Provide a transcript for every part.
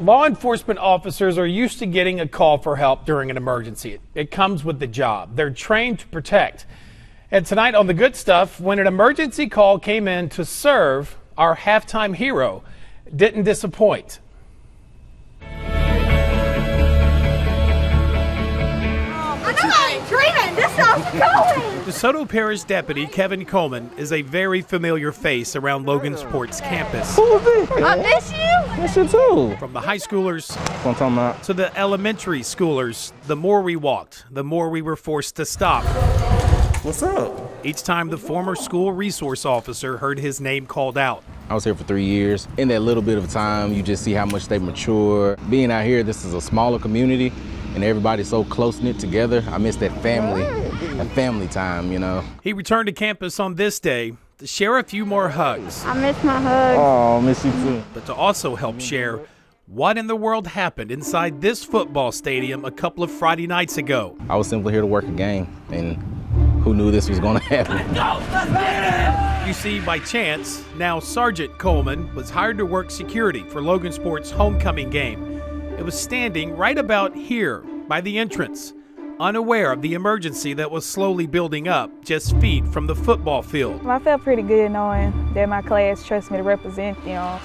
Law enforcement officers are used to getting a call for help during an emergency. It comes with the job. They're trained to protect. And tonight on The Good Stuff, when an emergency call came in to serve, our halftime hero didn't disappoint. DeSoto Parish Deputy Kevin Coleman is a very familiar face around Logansport's campus. Who is it? I miss you. Miss you too. From the high schoolers What I'm talking about. to the elementary schoolers, the more we walked, the more we were forced to stop. What's up? Each time the former school resource officer heard his name called out. I was here for 3 years. In that little bit of time, you just see how much they mature. Being out here, this is a smaller community, and everybody's so close-knit together. I miss that family time, you know. He returned to campus on this day to share a few more hugs, I miss my hugs. Oh, miss you too. but to also help share what in the world happened inside this football stadium a couple of Friday nights ago. I was simply here to work a game, and who knew this was going to happen? You see, by chance, now Sergeant Coleman was hired to work security for Logansport's homecoming game. It was standing right about here by the entrance, unaware of the emergency that was slowly building up just feet from the football field. I felt pretty good knowing that my class trusts me to represent them.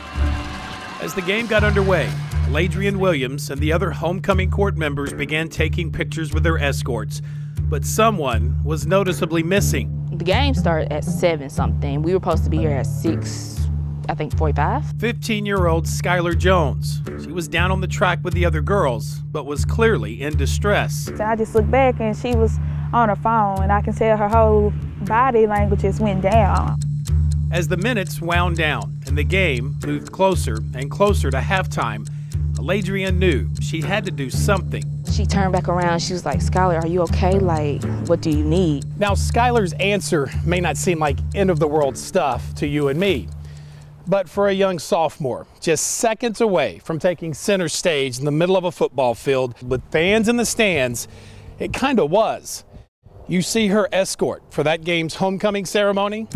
As the game got underway, Ladrian Williams and the other homecoming court members began taking pictures with their escorts, but someone was noticeably missing. The game started at 7-something. We were supposed to be here at 6:45. 15-year-old Skylar Jones. She was down on the track with the other girls, but was clearly in distress. So I just looked back and she was on her phone, and I can tell her whole body language just went down. As the minutes wound down and the game moved closer and closer to halftime, Ladrian knew she had to do something. She turned back around. She was like, Skylar, are you okay? Like, what do you need? Now, Skylar's answer may not seem like end-of-the-world stuff to you and me, but for a young sophomore, just seconds away from taking center stage in the middle of a football field with fans in the stands, it kind of was. You see, her escort for that game's homecoming ceremony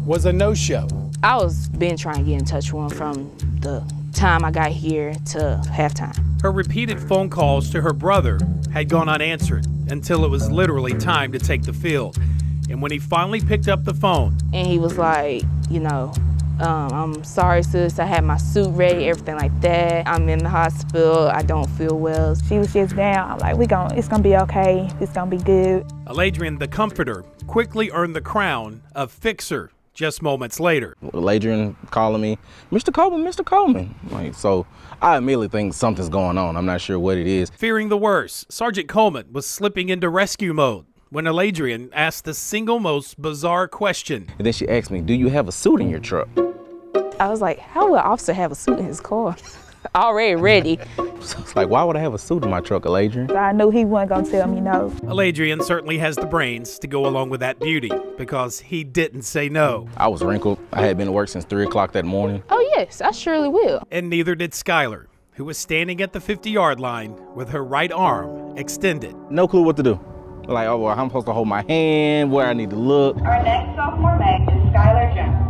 was a no-show. I was been trying to get in touch with him from the time I got here to halftime. Her repeated phone calls to her brother had gone unanswered until it was literally time to take the field. And when he finally picked up the phone, And he was like, you know, I'm sorry, sis, I had my suit ready, everything like that. I'm in the hospital, I don't feel well. She was just down. I'm like, it's gonna be okay. It's gonna be good. Ladrian, the comforter, quickly earned the crown of fixer just moments later. Ladrian calling me, Mr. Coleman, Mr. Coleman. Like, so I immediately think something's going on. I'm not sure what it is. Fearing the worst, Sergeant Coleman was slipping into rescue mode when Ladrian asked the single most bizarre question. And then she asked me, do you have a suit in your truck? I was like, how would an officer have a suit in his car? Already ready. So it's like, why would I have a suit in my truck, Ladrian? I knew he wasn't gonna tell me no. Ladrian certainly has the brains to go along with that beauty because he didn't say no. I was wrinkled. I had been to work since 3 o'clock that morning. Oh yes, I surely will. And neither did Skylar, who was standing at the 50-yard line with her right arm extended. No clue what to do. Like, oh, well, I'm supposed to hold my hand, where I need to look. Our next sophomore match is Skylar Jones.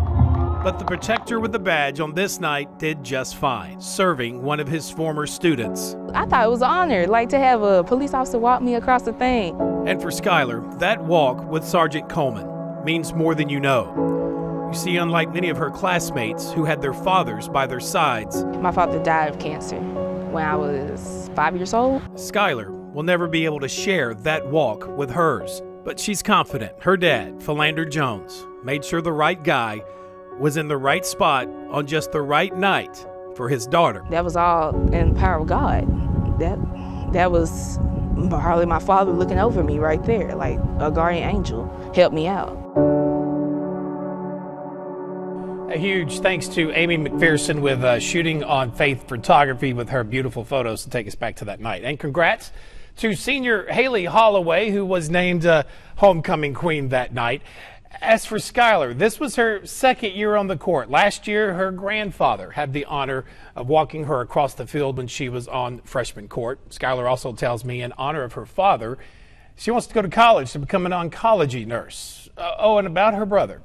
But the protector with the badge on this night did just fine, serving one of his former students. I thought it was an honor, like to have a police officer walk me across the thing. And for Skylar, that walk with Sergeant Coleman means more than you know. You see, unlike many of her classmates who had their fathers by their sides, My father died of cancer when I was 5 years old. Skylar will never be able to share that walk with hers. But she's confident her dad, Philander Jones, made sure the right guy was in the right spot on just the right night for his daughter. That was all in the power of God. That was hardly my father looking over me right there, like a guardian angel helped me out. A huge thanks to Amy McPherson with Shooting on Faith Photography with her beautiful photos to take us back to that night. And congrats to senior Haley Holloway, who was named homecoming queen that night. As for Skylar, this was her second year on the court. Last year, her grandfather had the honor of walking her across the field when she was on freshman court. Skylar also tells me, in honor of her father, she wants to go to college to become an oncology nurse. Oh, and about her brother.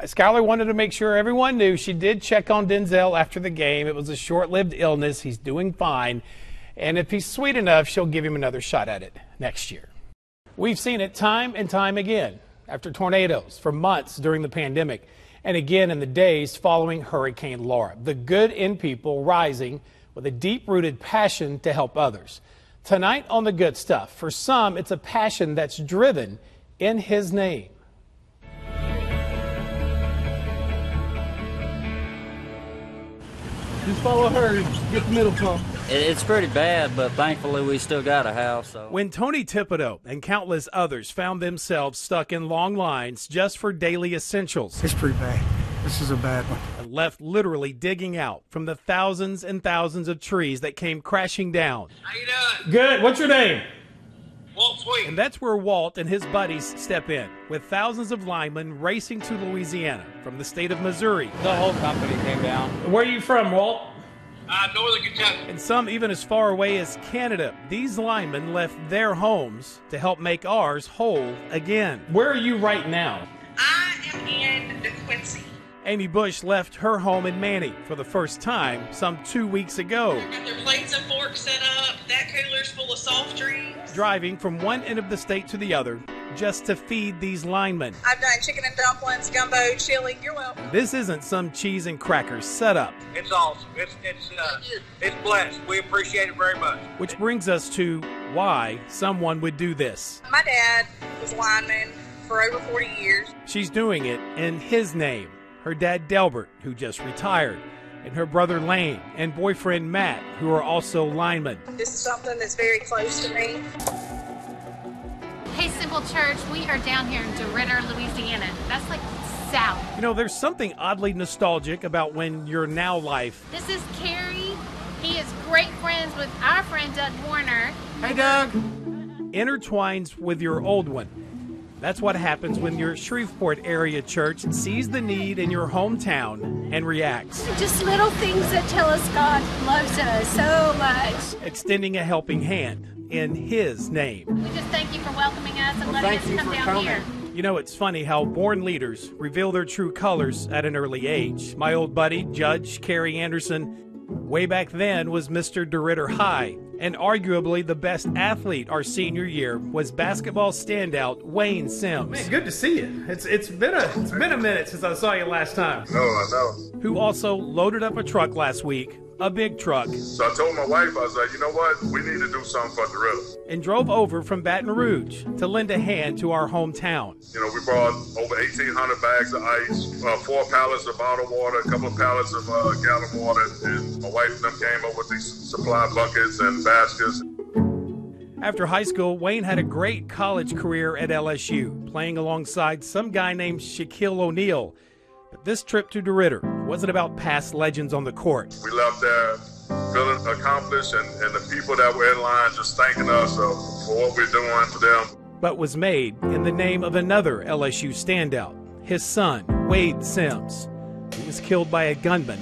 Skylar wanted to make sure everyone knew she did check on Denzel after the game. It was a short-lived illness. He's doing fine. And if he's sweet enough, she'll give him another shot at it next year. We've seen it time and time again after tornadoes for months during the pandemic and again in the days following Hurricane Laura. The good in people rising with a deep-rooted passion to help others. Tonight on The Good Stuff, for some, it's a passion that's driven in His name. Just follow her and get the middle pump. It's pretty bad, but thankfully we still got a house. So. When Tony Thibodeau and countless others found themselves stuck in long lines just for daily essentials. It's pretty bad. This is a bad one. And left literally digging out from the thousands and thousands of trees that came crashing down. How you doing? Good. What's your name? Walt Sweet. And that's where Walt and his buddies step in, with thousands of linemen racing to Louisiana from the state of Missouri. The whole company came down. Where are you from, Walt? Northern Kentucky. And some even as far away as Canada. These linemen left their homes to help make ours whole again. Where are you right now? I am in DeQuincy. Amy Bush left her home in Manny for the first time some 2 weeks ago. Got their plates and forks set up. That cooler's full of soft drinks. Driving from one end of the state to the other just to feed these linemen. I've done chicken and dumplings, gumbo, chili. You're welcome. This isn't some cheese and crackers setup. It's awesome. It's blessed. We appreciate it very much. Which brings us to why someone would do this. My dad was a lineman for over 40 years. She's doing it in his name. Her dad Delbert, who just retired, and her brother Lane and boyfriend Matt, who are also linemen. This is something that's very close to me. Hey, Simple Church, we are down here in DeRidder, Louisiana. That's like south. You know, there's something oddly nostalgic about when your now life. This is Carrie. He is great friends with our friend Doug Warner. Hey, Doug. Intertwines with your old one. That's what happens when your Shreveport area church sees the need in your hometown and reacts. Just little things that tell us God loves us so much. Extending a helping hand in His name. We just thank you for welcoming us and letting us come down here. You know, it's funny how born leaders reveal their true colors at an early age. My old buddy, Judge Kerry Anderson, way back then was Mr. DeRidder High, and arguably the best athlete our senior year was basketball standout Wayne Sims. Man, good to see you. It's been a minute since I saw you last time. No, I know. Who also loaded up a truck last week, a big truck. So I told my wife, I was like, you know what? We need to do something for DeRidder. And drove over from Baton Rouge to lend a hand to our hometown. You know, we brought over 1,800 bags of ice, 4 pallets of bottled water, a couple of pallets of gallon water, and my wife and them came up with these supply buckets and baskets. After high school, Wayne had a great college career at LSU, playing alongside some guy named Shaquille O'Neal. But this trip to DeRidder wasn't about past legends on the court. We left there feeling accomplished, and the people that were in line just thanking us for what we're doing for them. But was made in the name of another LSU standout, his son, Wade Sims, who was killed by a gunman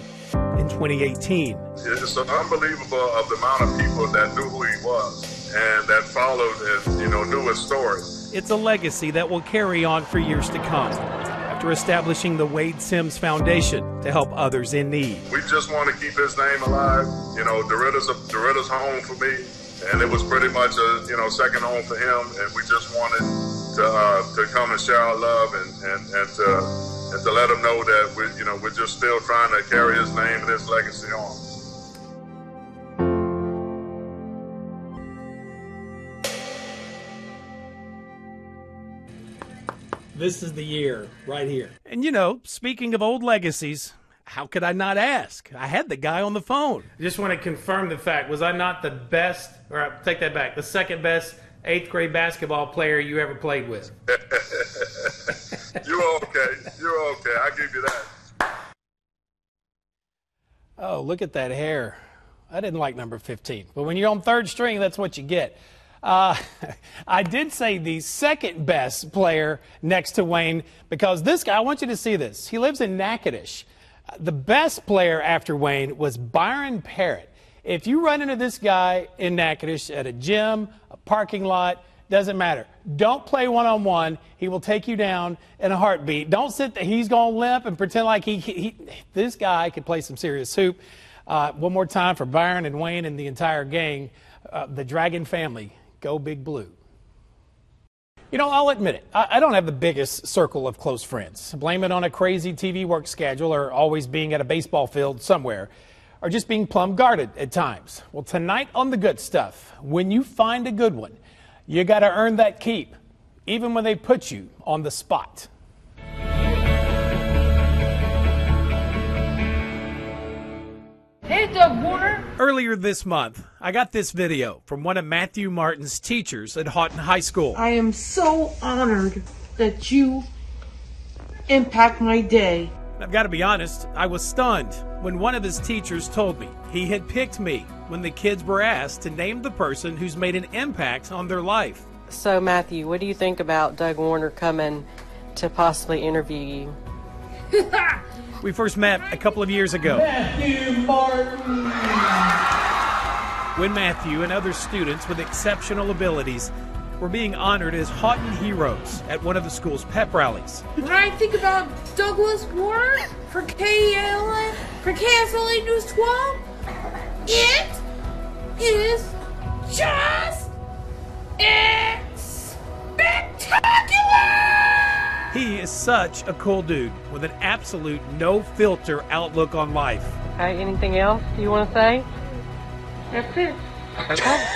in 2018. It's unbelievable of the amount of people that knew who he was and that followed and, knew his story. It's a legacy that will carry on for years to come. After establishing the Wade Sims Foundation to help others in need. We just want to keep his name alive. DeRidder's home for me, and it was pretty much a second home for him. And we just wanted to come and share our love and to let him know that we're just still trying to carry his name and his legacy on. This is the year right here. And speaking of old legacies, how could I not ask? I had the guy on the phone. I just want to confirm the fact. Was I not the best, or take that back, the second best 8th grade basketball player you ever played with? You're okay. You're okay. I'll give you that. Oh, look at that hair. I didn't like number 15. But when you're on third string, that's what you get. I did say the second best player next to Wayne because this guy, I want you to see this. He lives in Natchitoches. The best player after Wayne was Byron Parrott. If you run into this guy in Natchitoches at a gym, a parking lot, Doesn't matter. Don't play one-on-one. He will take you down in a heartbeat. Don't sit there. He's going to limp and pretend like this guy could play some serious hoop. One more time for Byron and Wayne and the entire gang. The Dragon family, go Big Blue. You know, I'll admit it. I don't have the biggest circle of close friends. Blame it on a crazy TV work schedule or always being at a baseball field somewhere or just being plumb guarded at times. Well, tonight on The Good Stuff, when you find a good one, you got to earn that keep, even when they put you on the spot. Hey, Doug Warner. Earlier this month, I got this video from one of Matthew Martin's teachers at Houghton High School. I am so honored that you impact my day. I've got to be honest, I was stunned when one of his teachers told me he had picked me when the kids were asked to name the person who's made an impact on their life. So, Matthew, what do you think about Doug Warner coming to possibly interview you? We first met a couple of years ago. Matthew Martin! When Matthew and other students with exceptional abilities were being honored as Houghton heroes at one of the school's pep rallies. When I think about Douglas Warner for KSLA News 12, it is just spectacular! He is such a cool dude with an absolute no-filter outlook on life. Okay, anything else you want to say? That's it. Okay.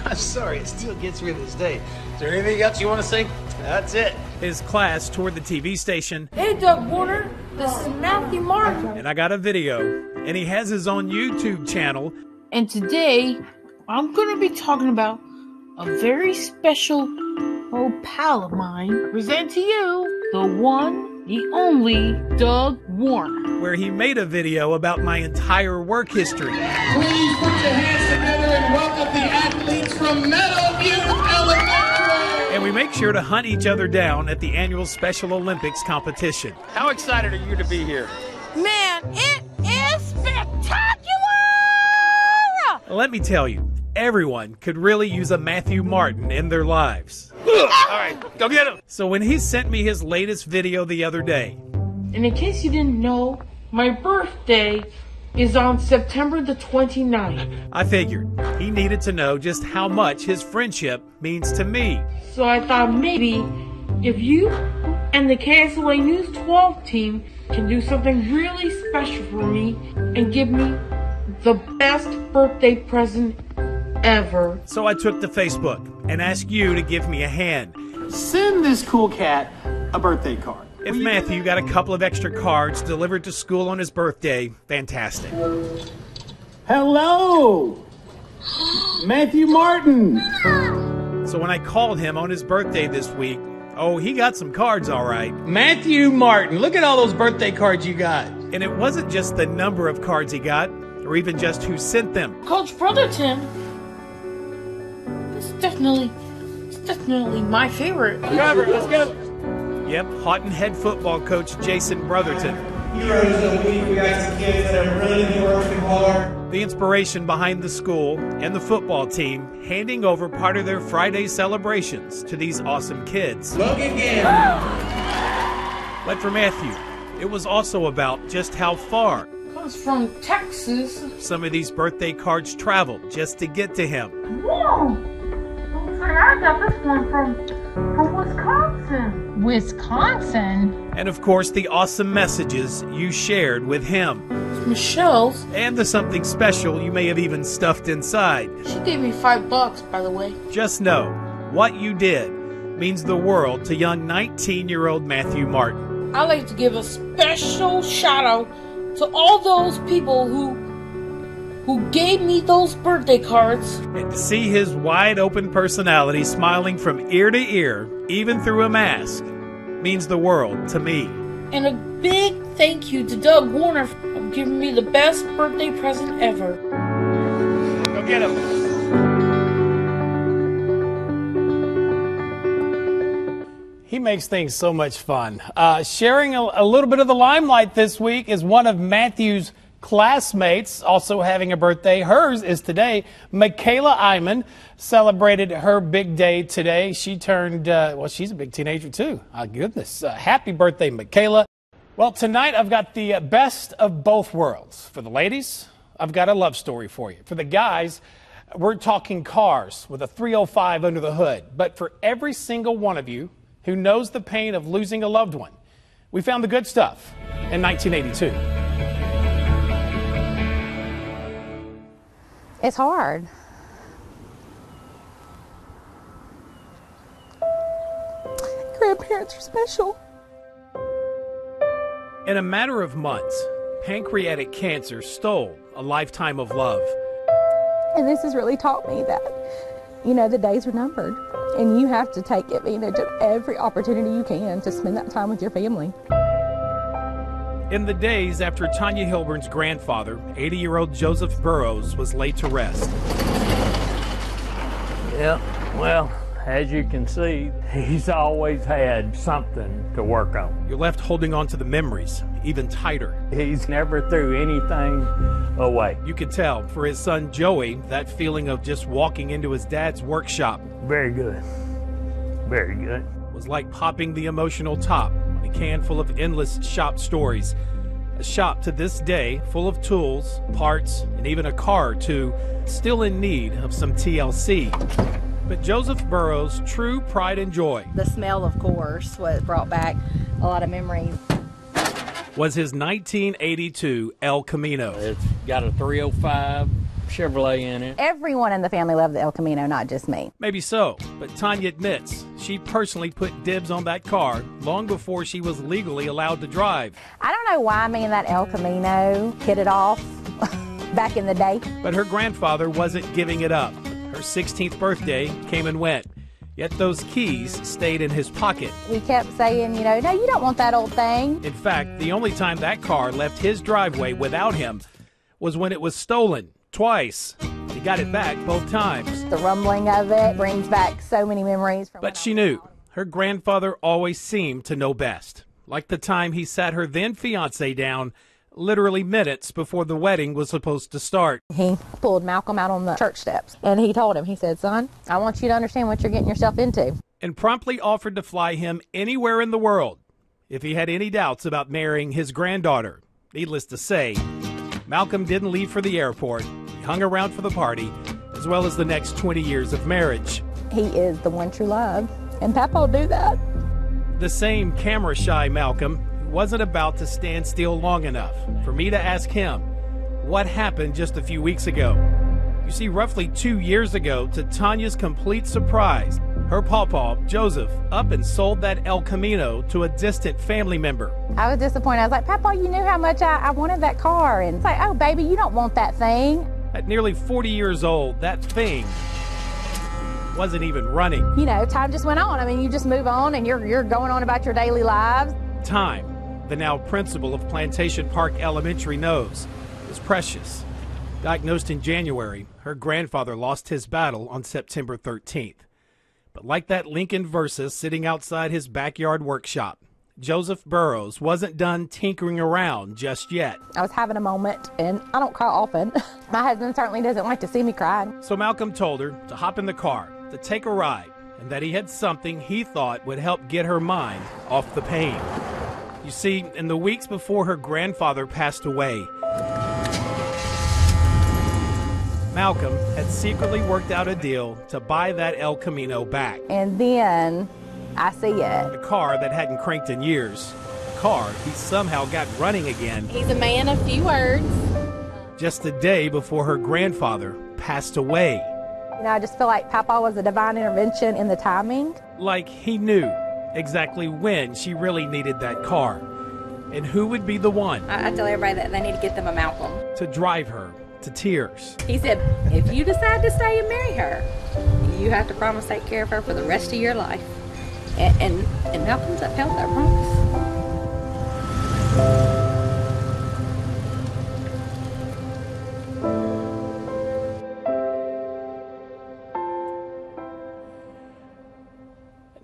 I'm sorry, it still gets me to this day. Is there anything else you want to say? That's it. His class toured the TV station. Hey, Doug Warner, this is Matthew Martin. And I got a video, and he has his own YouTube channel. And today, I'm going to be talking about a very special old pal of mine. Present to you, the one, the only Doug Warner. Where he made a video about my entire work history. Please put your hands together and welcome the athletes from Meadowview Elementary. And we make sure to hunt each other down at the annual Special Olympics competition. How excited are you to be here? Man, it is spectacular! Let me tell you, everyone could really use a Matthew Martin in their lives. All right, go get him. So when he sent me his latest video the other day. And in case you didn't know, my birthday is on September the 29th. I figured he needed to know just how much his friendship means to me. So I thought maybe if you and the KSLA News 12 team can do something really special for me and give me the best birthday present ever. So I took to Facebook and asked you to give me a hand. Send this cool cat a birthday card. If Matthew got a couple of extra cards delivered to school on his birthday, fantastic. Hello, Matthew Martin. So when I called him on his birthday this week, oh, he got some cards all right. Matthew Martin, look at all those birthday cards you got. And it wasn't just the number of cards he got, or even just who sent them. Coach Brotherton, it's definitely my favorite. Driver, let's go. Yep, Houghton head football coach Jason Brotherton. Heroes of the week, we got some kids that have really been working hard. The inspiration behind the school and the football team handing over part of their Friday celebrations to these awesome kids. Logan Ginn. Like for Matthew, it was also about just how far Comes from Texas. some of these birthday cards traveled just to get to him. Whoa! I got this one from Wisconsin. Wisconsin? And of course, the awesome messages you shared with him. Michelle's. And the something special you may have even stuffed inside. She gave me $5, by the way. Just know, what you did means the world to young 19-year-old Matthew Martin. I'd like to give a special shout out to all those people who gave me those birthday cards. And to see his wide-open personality smiling from ear to ear, even through a mask, means the world to me. And a big thank you to Doug Warner for giving me the best birthday present ever. Go get him. He makes things so much fun. Sharing a little bit of the limelight this week is one of Matthew's classmates also having a birthday. Hers is today. Michaela Iman celebrated her big day today. She turned, well, she's a big teenager too. My goodness. Happy birthday, Michaela. Well, tonight I've got the best of both worlds. For the ladies, I've got a love story for you. For the guys, we're talking cars with a 305 under the hood. But for every single one of you who knows the pain of losing a loved one, we found the good stuff in 1982. It's hard. Grandparents are special. In a matter of months, pancreatic cancer stole a lifetime of love. And this has really taught me that, the days are numbered. And you have to take advantage of every opportunity you can to spend that time with your family. In the days after Tanya Hilburn's grandfather, 80-year-old Joseph Burroughs, was laid to rest. Yeah, well, as you can see, he's always had something to work on. You're left holding on to the memories even tighter. He's never threw anything away. You could tell for his son Joey, that feeling of just walking into his dad's workshop. Very good. Very good. Was like popping the emotional top on a can full of endless shop stories. A shop to this day full of tools, parts, and even a car or two, still in need of some TLC. But Joseph Burroughs' true pride and joy, the smell, of course, what brought back a lot of memories, was his 1982 El Camino. It's got a 305 Chevrolet in it. Everyone in the family loved the El Camino, not just me. Maybe so, but Tanya admits she personally put dibs on that car long before she was legally allowed to drive. I don't know why me and that El Camino hit it off back in the day. But her grandfather wasn't giving it up. Her 16th birthday came and went, yet those keys stayed in his pocket. He kept saying, no, you don't want that old thing. In fact, the only time that car left his driveway without him was when it was stolen. Twice. He got it back both times. The rumbling of it brings back so many memories. But she knew. Her grandfather always seemed to know best. Like the time he sat her then fiance down literally minutes before the wedding was supposed to start. He pulled Malcolm out on the church steps and he told him, he said, son, I want you to understand what you're getting yourself into. And promptly offered to fly him anywhere in the world if he had any doubts about marrying his granddaughter. Needless to say, Malcolm didn't leave for the airport. He hung around for the party, as well as the next 20 years of marriage. He is the one true love, and Papa will do that. The same camera-shy Malcolm who wasn't about to stand still long enough for me to ask him what happened just a few weeks ago. You see, roughly 2 years ago, to Tanya's complete surprise, her pawpaw, Joseph, up and sold that El Camino to a distant family member. I was disappointed. I was like, Papa, you knew how much I wanted that car. And it's like, oh, baby, you don't want that thing. At nearly 40 years old, that thing wasn't even running. Time just went on. I mean, you just move on and you're going on about your daily lives. Time, the now principal of Plantation Park Elementary knows, is precious. Diagnosed in January, her grandfather lost his battle on September 13th. But like that Lincoln Versa sitting outside his backyard workshop, Joseph Burroughs wasn't done tinkering around just yet. I was having a moment, and I don't cry often. My husband certainly doesn't like to see me cry. So Malcolm told her to hop in the car, to take a ride, and that he had something he thought would help get her mind off the pain. You see, in the weeks before her grandfather passed away, Malcolm had secretly worked out a deal to buy that El Camino back. And then I see it. A car that hadn't cranked in years. A car he somehow got running again. He's a man of few words. Just a day before her grandfather passed away. I just feel like Papa was a divine intervention in the timing. Like he knew exactly when she really needed that car. And who would be the one I tell everybody that they need to get them a Malcolm to drive her to tears. He said, if you decide to stay and marry her, you have to promise to take care of her for the rest of your life. And Malcolm's upheld that promise.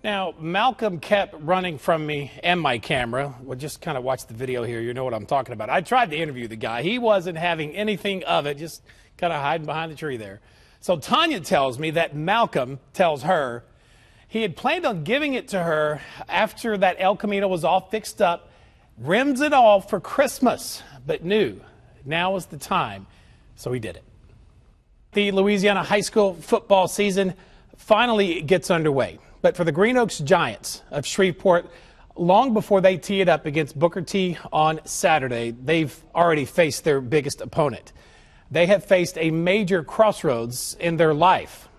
Now, Malcolm kept running from me and my camera. Well, just kind of watch the video here. You know what I'm talking about. I tried to interview the guy. He wasn't having anything of it, just kind of hiding behind the tree there. So Tanya tells me that Malcolm tells her he had planned on giving it to her after that El Camino was all fixed up, rims and all, for Christmas, but knew now was the time, so he did it. The Louisiana high school football season finally gets underway. But for the Green Oaks Giants of Shreveport, long before they tee it up against Booker T on Saturday, they've already faced their biggest opponent. They have faced a major crossroads in their life.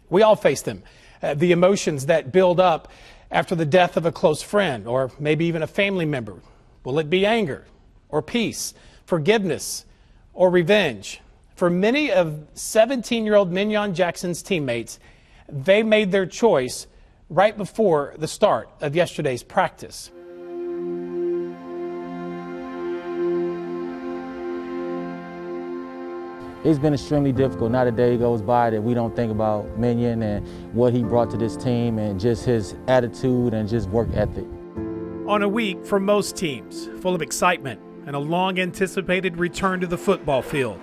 We all face them. The emotions that build up after the death of a close friend or maybe even a family member. Will it be anger or peace, forgiveness or revenge? For many of 17-year-old Mignon Jackson's teammates, they made their choice right before the start of yesterday's practice. It's been extremely difficult. Not a day goes by that we don't think about Mignon and what he brought to this team and just his attitude and just work ethic. On a week for most teams, full of excitement and a long-anticipated return to the football field.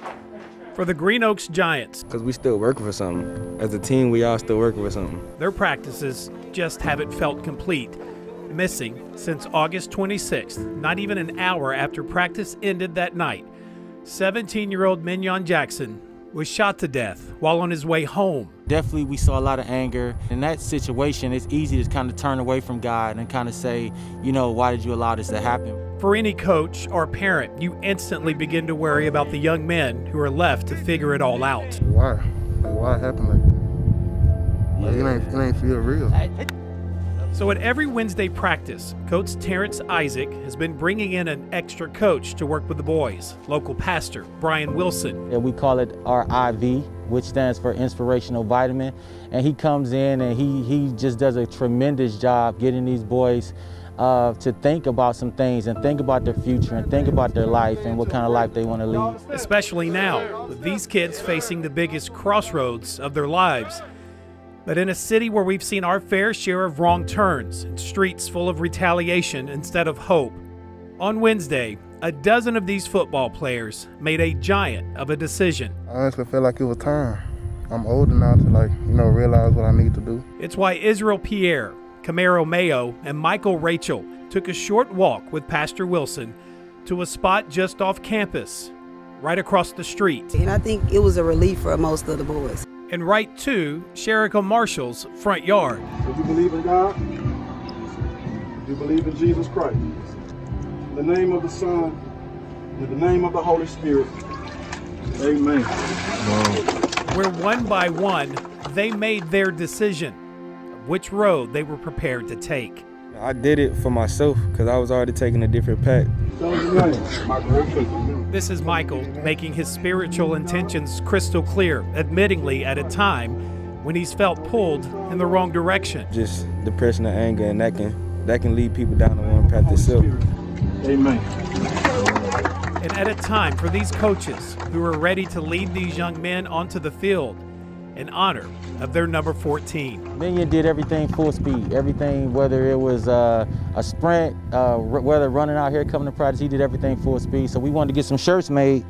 For the Green Oaks Giants, because we still working for something. As a team, we all still working for something. Their practices just haven't felt complete. Missing since August 26th, not even an hour after practice ended that night. 17-year-old Mignon Jackson was shot to death while on his way home. Definitely we saw a lot of anger. In that situation, it's easy to kind of turn away from God and kind of say, you know, why did you allow this to happen? For any coach or parent, you instantly begin to worry about the young men who are left to figure it all out. Why? Why it happened like it ain't feel real. So at every Wednesday practice, Coach Terrence Isaac has been bringing in an extra coach to work with the boys, local pastor Brian Wilson. And we call it our IV, which stands for Inspirational Vitamin. And he comes in and he just does a tremendous job getting these boys to think about some things and think about their future and think about their life and what kind of life they want to lead. Especially now, with these kids facing the biggest crossroads of their lives. But in a city where we've seen our fair share of wrong turns and streets full of retaliation instead of hope, on Wednesday, a dozen of these football players made a giant of a decision. I honestly feel like it was time. I'm old enough to realize what I need to do. It's why Israel Pierre, Camaro Mayo, and Michael Rachel took a short walk with Pastor Wilson to a spot just off campus, right across the street. And I think it was a relief for most of the boys. And right to Sherrica Marshall's front yard. Do you believe in God? Do you believe in Jesus Christ? In the name of the Son, in the name of the Holy Spirit, amen. Where one by one, they made their decision of which road they were prepared to take. I did it for myself because I was already taking a different path. This is Michael making his spiritual intentions crystal clear, admittingly at a time when he's felt pulled in the wrong direction. Just depression and anger, and that can lead people down the wrong path itself. Amen. And at a time for these coaches who are ready to lead these young men onto the field in honor of their number 14. Mignon did everything full speed, everything, whether it was a sprint, whether running out here, coming to practice, he did everything full speed. So we wanted to get some shirts made,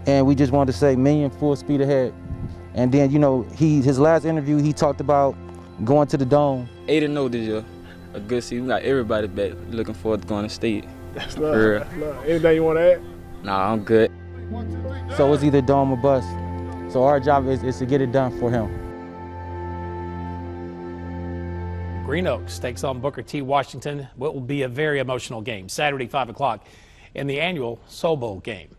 and we just wanted to say Mignon full speed ahead. And then, you know, his last interview, he talked about going to the Dome. 8-0 this year, a good season. We got everybody back looking forward to going to state. That's love. Anything you want to add? Nah, I'm good. So it's either Dome or bust. So our job is to get it done for him. Green Oaks takes on Booker T. Washington. What will be a very emotional game Saturday, 5 o'clock in the annual Soul Bowl game.